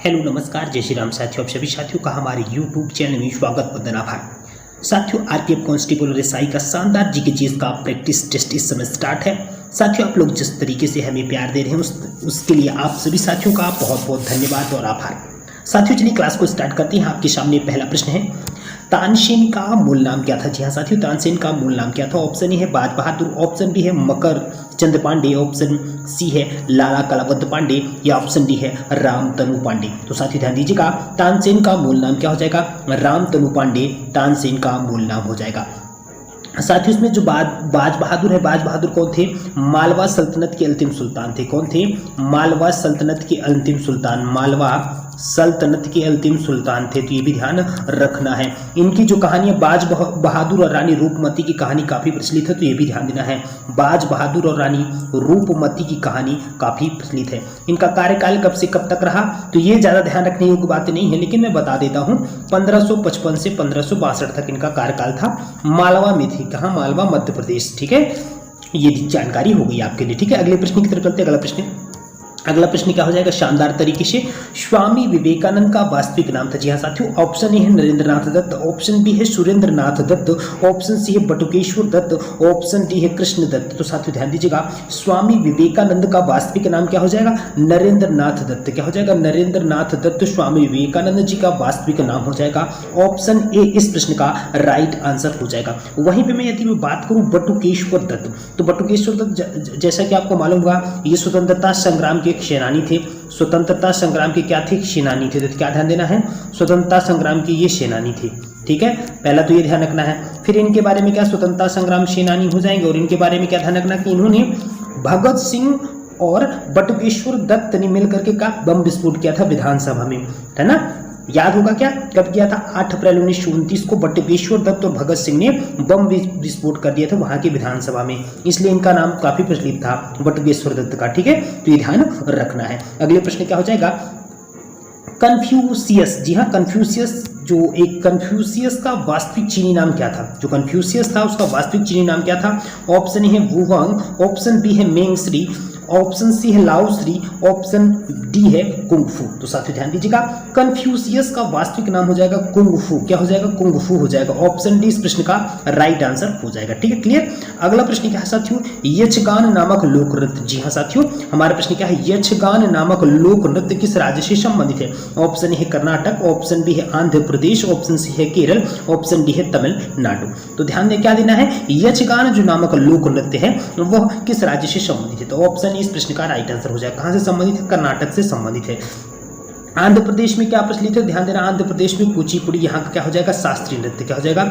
Hello नमस्कार जय श्री राम साथियों, आप सभी साथियों का हमारे YouTube चैनल में स्वागत वंदन आभार। साथियों आरपीएफ कांस्टेबल और एसआई का शानदार जीके चीज का प्रैक्टिस टेस्ट इस समय स्टार्ट है। साथियों आप लोग जिस तरीके से हमें प्यार दे रहे हैं उसके लिए आप सभी साथियों का बहुत बहुत धन्यवाद और आभार। साथियों चलिए क्लास को स्टार्ट करते हैं। आपके सामने पहला प्रश्न है, तानसेन का मूल नाम क्या था। जी हाँ साथियों, तानसेन का मूल नाम क्या था। ऑप्शन ए है बाज बहादुर, ऑप्शन बी है मकर चंद पांडे, ऑप्शन सी है लाला कलावंत पांडे या ऑप्शन डी है रामतनु पांडे। तो साथियों ध्यान दीजिएगा, तानसेन का मूल नाम क्या हो जाएगा, रामतनु पांडे तानसेन का मूल नाम हो जाएगा। साथियों इसमें जो बाज बहादुर है, बाज बहादुर कौन थे, मालवा सल्तनत के अंतिम सुल्तान थे। कौन थे, मालवा सल्तनत के अंतिम सुल्तान, मालवा सल्तनत के अंतिम सुल्तान थे। तो ये भी ध्यान रखना है। इनकी जो कहानी है बाज बहादुर और रानी रूपमती की कहानी काफी प्रचलित है, तो ये भी ध्यान देना है। बाज बहादुर और रानी रूपमती की कहानी काफी प्रचलित है। इनका कार्यकाल कब से कब तक रहा, तो ये ज्यादा ध्यान रखने योग्य बातें नहीं है, लेकिन मैं बता देता हूँ 1555 से 1562 तक इनका कार्यकाल था। मालवा में थी, कहाँ, मालवा मध्य प्रदेश। ठीक है, ये जानकारी हो गई आपके लिए। ठीक है, अगले प्रश्न की तरफ चलते हैं। अगला प्रश्न क्या हो जाएगा, शानदार तरीके से, स्वामी विवेकानंद का वास्तविक नाम था। जी हाँ साथियों, ऑप्शन ए है नरेंद्रनाथ दत्त, ऑप्शन बी है सुरेंद्रनाथ दत्त, ऑप्शन सी है बटुकेश्वर दत्त, ऑप्शन डी है कृष्ण दत्त। तो साथियों ध्यान दीजिएगा, स्वामी विवेकानंद का वास्तविक नाम क्या हो जाएगा, नरेंद्रनाथ दत्त। क्या हो जाएगा, नरेंद्रनाथ दत्त स्वामी विवेकानंद जी का वास्तविक नाम हो जाएगा। ऑप्शन ए इस प्रश्न का राइट आंसर हो जाएगा। वहीं पे मैं यदि बात करूं बटुकेश्वर दत्त, तो बटुकेश्वर दत्त जैसा कि आपको मालूम होगा ये स्वतंत्रता संग्राम के सेनानी थे। स्वतंत्रता संग्राम के क्या थे, सेनानी थे। तो क्या ध्यान देना है, स्वतंत्रता संग्राम के ये सेनानी थे। ठीक है, पहला तो ये ध्यान रखना है। फिर इनके बारे में क्या, स्वतंत्रता संग्राम सेनानी हो जाएंगे। और इनके बारे में क्या ध्यान रखना कि इन्होंने भगत सिंह और बटुकेश्वर दत्त ने मिलकर के का बम विस्फोट किया था विधानसभा में, है ना। याद होगा क्या, कब किया था, 8 अप्रैल 1929 को बटुकेश्वर दत्त और भगत सिंह ने बम विस्फोट कर दिया था वहां की विधानसभा में, इसलिए इनका नाम काफी प्रचलित था बटुकेश्वर दत्त का। ठीक है, तो ये ध्यान रखना है। अगले प्रश्न क्या हो जाएगा, कन्फ्यूशियस। जी हाँ, कन्फ्यूशियस का वास्तविक चीनी नाम क्या था। जो कन्फ्यूशियस था उसका वास्तविक चीनी नाम क्या था। ऑप्शन ए है वुहांग, ऑप्शन बी है मेंगश्री, ऑप्शन सी है लाओश्री, ऑप्शन डी है कुंगफू। तो साथियों ध्यान दीजिएगा, कन्फ्यूशियस का वास्तविक नाम हो जाएगा कुंगफू। क्या हो जाएगा, कुंगफू हो जाएगा। ऑप्शन डी इस प्रश्न का राइट आंसर हो जाएगा। ठीक है, क्लियर। अगला प्रश्न क्या है साथियों, यक्षगान नामक लोक नृत्य। जी हाँ साथियों, हमारा प्रश्न क्या है, यक्षगान नामक लोक नृत्य किस राज्य से संबंधित है। ऑप्शन ए है कर्नाटक, ऑप्शन बी है आंध्र प्रदेश, ऑप्शन सी है केरल, ऑप्शन डी है तमिलनाडु। तो ध्यान दे क्या देना है, यक्षगान जो नामक लोक नृत्य है वह किस राज्य से संबंधित है। तो ऑप्शन इस प्रश्न का राइट आंसर हो जाएगा। कहां से संबंधित है, कर्नाटक से संबंधित है। आंध्र प्रदेश में क्या प्रचलित है, ध्यान देना, आंध्र प्रदेश में कुचिपुड़ी, यहाँ का क्या हो जाएगा, शास्त्रीय नृत्य। क्या हो जाएगा,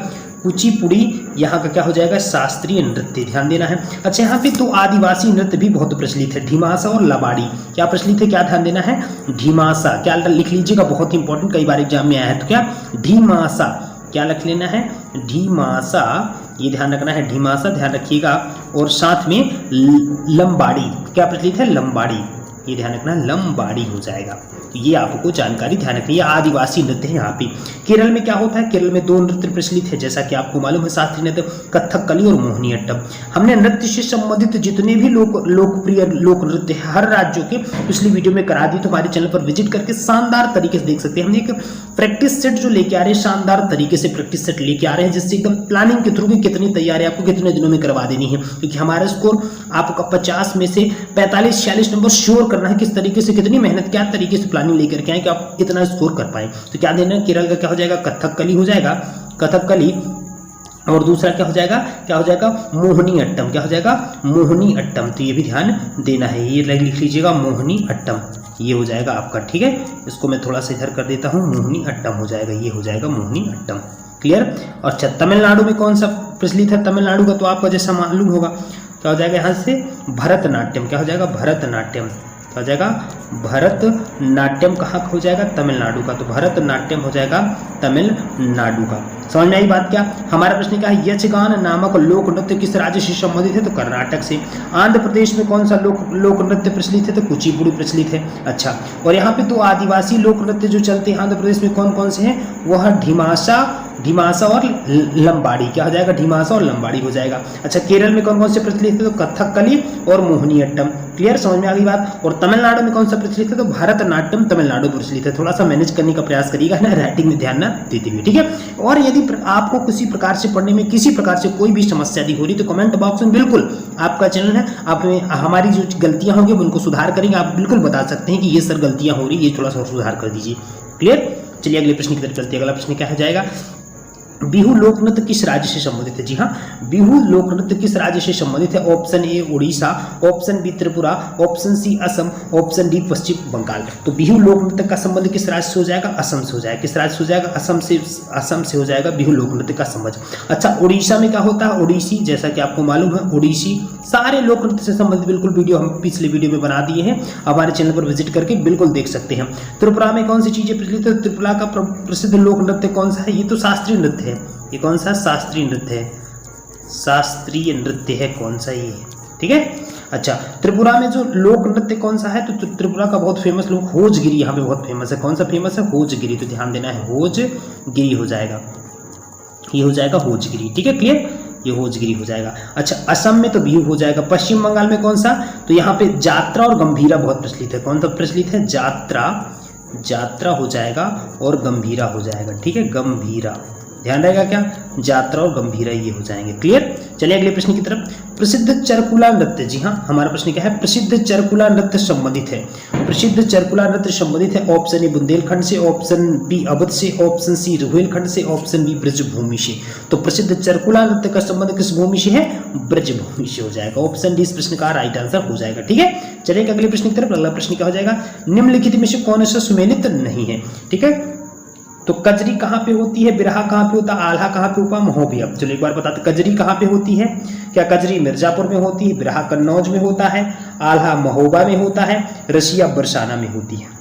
कुचिपुड़ी यहाँ का क्या हो जाएगा, शास्त्रीय नृत्य। ध्यान देना है। अच्छा, यहाँ पे तो आदिवासी नृत्य भी बहुत प्रचलित है, ढीमासा और लबाड़ी। क्या प्रचलित है, क्या ध्यान देना है, ढीमासा। क्या लिख लीजिएगा, बहुत इंपॉर्टेंट, कई बार एग्जाम में आया है। तो क्या, ढीमासा, क्या लिख लेना है, ढीमासा, ये ध्यान रखना है, ढीमासा ध्यान रखिएगा। और साथ में लंबाड़ी, क्या प्रचलित है, लंबाड़ी, ये ध्यान रखना, लंबाड़ी हो जाएगा। ये आपको जानकारी ध्यान रखनी है। आदिवासी नृत्य है यहाँ पे। केरल में क्या होता है, केरल में 2 नृत्य प्रचलित है, जैसा कि आपको मालूम है, शास्त्रीय नृत्य कथकली और मोहिनीअट्टम। हमने नृत्य से संबंधित जितने भी लोकप्रिय लोक नृत्य है हर राज्यों के पिछली वीडियो में करा दी, तो हमारे चैनल पर विजिट करके शानदार तरीके से देख सकते हैं। हमने एक प्रैक्टिस सेट जो लेके आ रहे हैं, शानदार तरीके से प्रैक्टिस सेट लेके आ रहे हैं, जिससे एकदम प्लानिंग के थ्रू कितनी तैयारी आपको कितने दिनों में करवा देनी है, क्योंकि हमारा स्कोर आपका 50 में से 45-46 नंबर श्योर करना है। किस तरीके से, कितनी मेहनत, क्या तरीके से प्लानिंग लेकर के आए कि आप इतना स्कोर कर पाए। तो क्या देना है, केरल का क्या हो जाएगा, कथकली हो जाएगा, कथकली। और दूसरा क्या हो जाएगा, मोहिनी अट्टम। क्या हो जाएगा, मोहिनी अट्टम। तो ये भी ध्यान देना है, ये लिख लीजिएगा, मोहिनी अट्टम, ये हो जाएगा आपका। ठीक है, इसको मैं थोड़ा सा इधर कर देता हूँ, मोहिनी अट्टम हो जाएगा, ये हो जाएगा मोहिनी अट्टम। क्लियर। और तमिलनाडु में कौन सा प्रचलित है, तमिलनाडु का तो आपको जैसा मालूम होगा, क्या हो जाएगा यहाँ से, भरतनाट्यम। क्या हो जाएगा, भरतनाट्यम हो जाएगा, भरतनाट्यम कहाँ हो जाएगा, तमिलनाडु का। तो भरतनाट्यम हो जाएगा तमिलनाडु का। समझ में आई बात क्या। हमारा प्रश्न क्या है, यक्षगान नामक लोक नृत्य किस राज्य से संबंधित है, तो कर्नाटक से। आंध्र प्रदेश में कौन सा लोक नृत्य प्रचलित है, तो कुचिपुड़ी प्रचलित है। अच्छा, और यहाँ पे 2 आदिवासी लोक नृत्य जो चलते हैं आंध्र प्रदेश में कौन कौन से हैं, वह ढीमासा ढीमासा और लंबाड़ी, क्या हो जाएगा, ढीमासा और लंबाड़ी हो जाएगा। अच्छा, केरल में कौन कौन से प्रचलित है, तो कथकली और मोहिनीअट्टम। क्लियर, समझ में आ गई बात। और तमिलनाडु में कौन सा प्रचलित है, तो भरतनाट्यम तमिलनाडु प्रचलित है। थोड़ा सा मैनेज करने का प्रयास करिएगा ना, राइटिंग में ध्यान ना देते हुए, ठीक है। और यदि आपको किसी प्रकार से पढ़ने में किसी प्रकार से कोई भी समस्या यदि हो रही तो कमेंट बॉक्स में बिल्कुल, आपका चैनल है, आप हमारी जो गलतियां होंगी उनको सुधार करेंगे, आप बिल्कुल बता सकते हैं कि ये सर गलतियां हो रही, ये थोड़ा सा सुधार कर दीजिए। क्लियर, चलिए अगले प्रश्न की तरफ चलते हैं। अगला प्रश्न क्या हो जाएगा, बिहू लोक नृत्य किस राज्य से संबंधित है। जी हाँ, बिहू लोक नृत्य किस राज्य से संबंधित है। Option A Orissa, option B Tripura, option C Assam, option D Paschim Bangal. तो बिहू लोक नृत्य का संबंध किस राज्य से हो जाएगा, असम से हो जाएगा। किस राज्य से हो जाएगा, असम से हो जाएगा बिहू लोक नृत्य का संबंध। अच्छा, उड़ीसा में क्या होता है, ओडिसी, जैसा कि आपको मालूम है ओडिसी, सारे लोक नृत्य से संबंधित बिल्कुल वीडियो हम पिछले वीडियो में बना दिए हैं, हमारे चैनल पर विजिट करके बिल्कुल देख सकते हैं। त्रिपुरा में कौन सी चीजें प्रचलित है, त्रिपुरा का प्रसिद्ध लोक नृत्य कौन सा है, ये तो शास्त्रीय नृत्य है। ये कौन सा शास्त्रीय नृत्य है, शास्त्रीय नृत्य है कौन सा ये, ठीक है। अच्छा, त्रिपुरा में जो लोक नृत्य कौन सा है, तो त्रिपुरा का बहुत फेमस लोक होजगिरी यहाँ पे बहुत फेमस है। कौन सा फेमस है, होजगिरी, तो ध्यान देना है, होजगिरी हो जाएगा, ये हो जाएगा होजगिरी, ठीक है। क्लियर, ये होजगिरी हो जाएगा। अच्छा, असम में तो बिहू हो जाएगा। पश्चिम बंगाल में कौन सा, तो यहाँ पे जात्रा और गंभीरा बहुत प्रचलित है। कौन सा प्रचलित है, जात्रा हो जाएगा और गंभीरा हो जाएगा, ठीक है, गंभीरा, ध्यान रहेगा क्या, जात्रा और गंभीरा ये हो जाएंगे। क्लियर, चलिए अगले प्रश्न की तरफ। प्रसिद्ध चरकुला नृत्य, जी हाँ, हमारा प्रश्न क्या है, प्रसिद्ध चरकुला नृत्य संबंधित है। प्रसिद्ध चरकुला नृत्य संबंधित है, ऑप्शन ए बुंदेलखंड से, ऑप्शन बी अवध से, ऑप्शन सी रुहेलखंड से, ऑप्शन बी ब्रजभूमि से। तो प्रसिद्ध चरकुला नृत्य का संबंध किस भूमि से है, ब्रजभूमि से हो जाएगा। ऑप्शन डी इस प्रश्न का राइट आंसर हो जाएगा, ठीक है। चलिए अगले प्रश्न की तरफ। अगला प्रश्न क्या हो जाएगा, निम्नलिखित में से कौन सा सुमेलित नहीं है, ठीक है। तो कजरी कहाँ पे होती है, बिरहा कहाँ पे होता है, आल्हा कहाँ पे होता है, महोबी। अब चलो एक बार बताते, कजरी कहाँ पे होती है, क्या कजरी मिर्जापुर में होती है, बिरहा कन्नौज में होता है, आल्हा महोबा में होता है, रसिया बरसाना में होती है।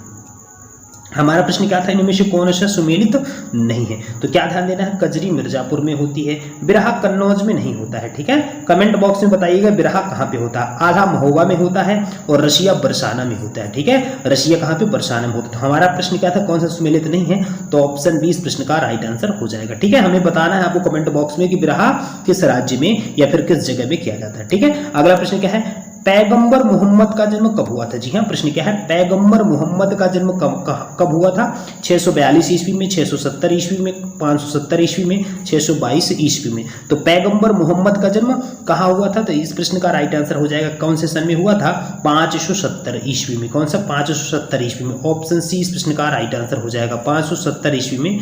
हमारा प्रश्न क्या था, इनमें से कौन सा सुमेलित नहीं है। तो क्या ध्यान देना है, कजरी मिर्जापुर में होती है, बिरहा कन्नौज में नहीं होता है, ठीक है। कमेंट बॉक्स में बताइएगा बिरहा कहाँ पे होता है, आल्हा महोबा में होता है और रसिया बरसाना में होता है, ठीक है। रसिया कहाँ पे, बरसाना में होता है। तो हमारा प्रश्न क्या था, कौन सा सुमेलित नहीं है, तो ऑप्शन बी इस प्रश्न का राइट आंसर हो जाएगा, ठीक है। हमें बताना है आपको कमेंट बॉक्स में कि बिरहा किस राज्य में या फिर किस जगह में किया जाता है, ठीक है। अगला प्रश्न क्या है, पैगंबर मोहम्मद का जन्म कब हुआ था। जी हाँ, प्रश्न क्या है, पैगंबर मोहम्मद का जन्म कब हुआ था। 642 ईस्वी में, 670 ईस्वी में, 570 ईस्वी में, 622 ईस्वी में। तो पैगंबर मोहम्मद का जन्म कहाँ हुआ था, तो इस प्रश्न का राइट आंसर हो जाएगा कौन से सन में हुआ था, 570 ईस्वी में। कौन सा, 570 ईस्वी में। ऑप्शन सी इस प्रश्न का राइट आंसर हो जाएगा, 570 ईस्वी में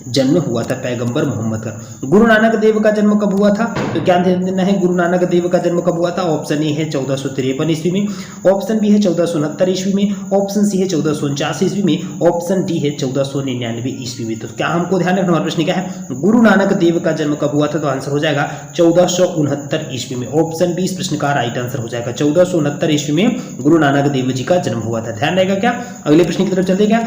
जन्म हुआ था पैगंबर मोहम्मद का। गुरु नानक देव का जन्म कब हुआ था, तो क्या ध्यान देना है, गुरु नानक देव का जन्म कब हुआ था। ऑप्शन ए है 1453 ईस्वी में, ऑप्शन बी है 1469 ईस्वी में, ऑप्शन सी है 1449 ईस्वी में, ऑप्शन डी है 1499 ईस्वी में। तो क्या हमको ध्यान रखना, हमारा प्रश्न क्या है, गुरु नानक देव का जन्म कब हुआ था, तो आंसर हो जाएगा 1469 ईस्वी में। ऑप्शन बी इस प्रश्न का राइट आंसर हो जाएगा, 1469 ईस्वी में गुरु नानक देव जी का जन्म हुआ था। ध्यान रहेगा क्या। अगले प्रश्न की तरफ चलते क्या,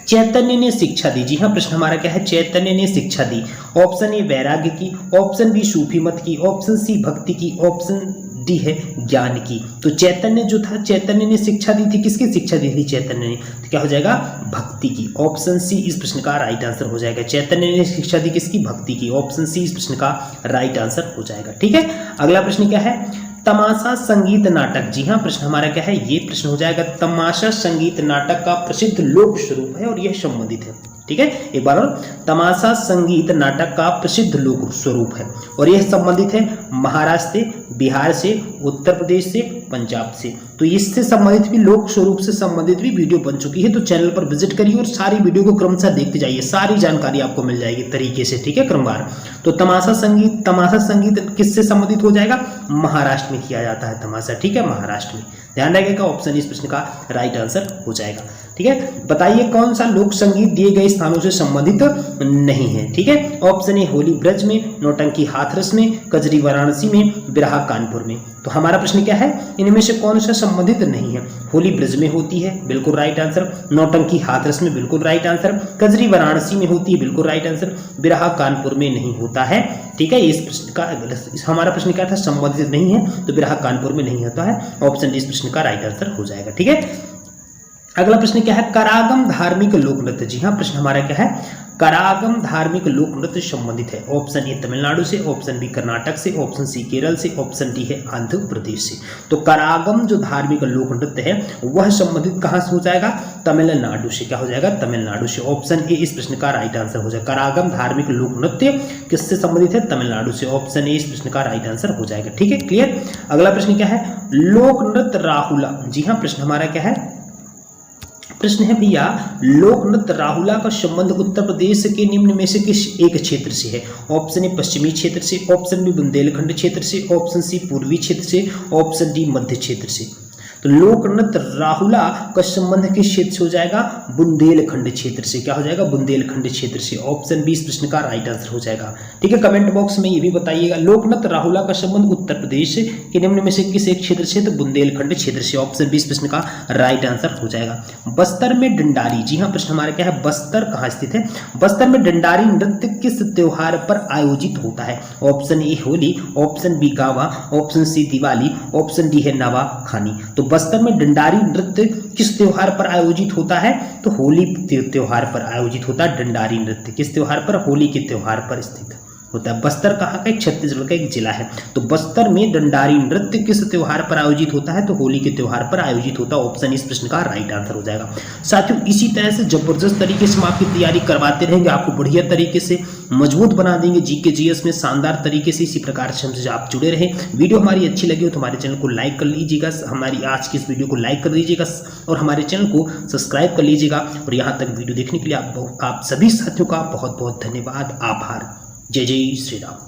चैतन्य ने शिक्षा दी। जी हाँ, प्रश्न हमारा क्या है, चैतन्य ने शिक्षा दी। ऑप्शन ए वैराग्य की, ऑप्शन बी सूफी मत की, ऑप्शन सी भक्ति की, ऑप्शन डी है ज्ञान की। तो चैतन्य जो था, चैतन्य ने शिक्षा दी थी, किसकी शिक्षा दी थी चैतन्य ने, तो क्या हो जाएगा, भक्ति की। ऑप्शन सी इस प्रश्न का राइट आंसर हो जाएगा, चैतन्य ने शिक्षा दी किसकी, भक्ति की। ऑप्शन सी इस प्रश्न का राइट आंसर हो जाएगा, ठीक है। अगला प्रश्न क्या है, तमाशा संगीत नाटक। जी हाँ, प्रश्न हमारा क्या है, ये प्रश्न हो जाएगा, तमाशा संगीत नाटक का प्रसिद्ध लोक स्वरूप है और यह संबंधित है, ठीक है। एक बार और, तमाशा संगीत नाटक का प्रसिद्ध लोक स्वरूप है और यह संबंधित है महाराष्ट्र से, बिहार से, उत्तर प्रदेश से, पंजाब से। तो इससे संबंधित भी, लोक स्वरूप से संबंधित भी वीडियो बन चुकी है, तो चैनल पर विजिट करिए और सारी वीडियो को क्रमशः देखते जाइए, सारी जानकारी आपको मिल जाएगी तरीके से, ठीक है, क्रमवार। तो तमाशा संगीत किससे संबंधित हो जाएगा, महाराष्ट्र में किया जाता है तमाशा, ठीक है, महाराष्ट्र में। ध्यान रखिएगा, ऑप्शन इस प्रश्न का राइट आंसर हो जाएगा, ठीक है। बताइए कौन सा लोक संगीत दिए गए स्थानों से संबंधित नहीं है, ठीक है। ऑप्शन ए होली ब्रज में, नौटंकी हाथरस में, कजरी वाराणसी में, बिरहा कानपुर में। तो हमारा प्रश्न क्या है, इनमें से कौन सा संबंधित नहीं है। होली ब्रज में होती है, बिल्कुल राइट आंसर। नौटंकी हाथरस में, बिल्कुल राइट आंसर। कजरी वाराणसी में होती है, बिल्कुल राइट आंसर। बिरहा कानपुर में नहीं होता है, ठीक है। इस प्रश्न का, हमारा प्रश्न क्या था, संबंधित नहीं है, तो बिरहा कानपुर में नहीं होता है। ऑप्शन डी इस प्रश्न का राइट आंसर हो जाएगा, ठीक है। अगला प्रश्न क्या है, करागम धार्मिक लोक नृत्य। जी हाँ, प्रश्न हमारा क्या है, करागम धार्मिक लोक नृत्य संबंधित है? ऑप्शन ए तमिलनाडु से, ऑप्शन बी कर्नाटक से, ऑप्शन सी केरल से, ऑप्शन डी है आंध्र प्रदेश से। तो करागम जो धार्मिक लोक नृत्य है वह संबंधित कहां से हो जाएगा? तमिलनाडु से। क्या हो जाएगा? तमिलनाडु से। ऑप्शन ए इस प्रश्न का राइट आंसर हो जाएगा। करागम धार्मिक लोक नृत्य किससे संबंधित है? तमिलनाडु से। ऑप्शन ए इस प्रश्न का राइट आंसर हो जाएगा। ठीक है, क्लियर। अगला प्रश्न क्या है? लोक नृत्य राहुला। जी हाँ, प्रश्न हमारा क्या है? प्रश्न है भैया, लोक नृत्य राहुला का संबंध उत्तर प्रदेश के निम्न में से किस एक क्षेत्र से है? ऑप्शन ए पश्चिमी क्षेत्र से, ऑप्शन बी बुंदेलखंड क्षेत्र से, ऑप्शन सी पूर्वी क्षेत्र से, ऑप्शन डी मध्य क्षेत्र से। तो लोक नृत्य राहुला का संबंध किस क्षेत्र से हो जाएगा? बुंदेलखंड क्षेत्र से। क्या हो जाएगा? बुंदेलखंड क्षेत्र से। ऑप्शन बी इस प्रश्न का राइट आंसर हो जाएगा। ठीक है, कमेंट बॉक्स में ये भी बताइएगा, लोक नृत्य राहुला का संबंध उत्तर प्रदेश के निम्न में से किस एक क्षेत्र से? तो बुंदेलखंड क्षेत्र से। ऑप्शन बी इस प्रश्न का राइट आंसर हो जाएगा। बस्तर में डंडारी। जी हाँ, प्रश्न हमारा क्या है? बस्तर कहाँ स्थित है? बस्तर में डंडारी नृत्य किस त्योहार पर आयोजित होता है? Option A Holi, option B Gawa, option C Diwali, option D है नवा खानी। तो बस्तर में डंडारी नृत्य किस त्योहार पर आयोजित होता है? तो होली त्योहार पर आयोजित होता है डंडारी नृत्य। किस त्योहार पर? होली के त्योहार पर स्थित होता है। बस्तर कहाँ का? छत्तीसगढ़ का एक जिला है। तो बस्तर में डंडारी नृत्य किस त्योहार पर आयोजित होता है? तो होली के त्योहार पर आयोजित होता है। ऑप्शन इस प्रश्न का राइट आंसर हो जाएगा। साथियों, इसी तरह से जबरदस्त तरीके से हम आपकी तैयारी करवाते रहेंगे, आपको बढ़िया तरीके से मजबूत बना देंगे जीके जीएस में शानदार तरीके से। इसी प्रकार से हमसे आप जुड़े रहें। वीडियो हमारी अच्छी लगी हो तो हमारे चैनल को लाइक कर लीजिएगा, हमारी आज की इस वीडियो को लाइक कर दीजिएगा और हमारे चैनल को सब्सक्राइब कर लीजिएगा। और यहाँ तक वीडियो देखने के लिए आप सभी साथियों का बहुत बहुत धन्यवाद, आभार। जय जय श्री राम।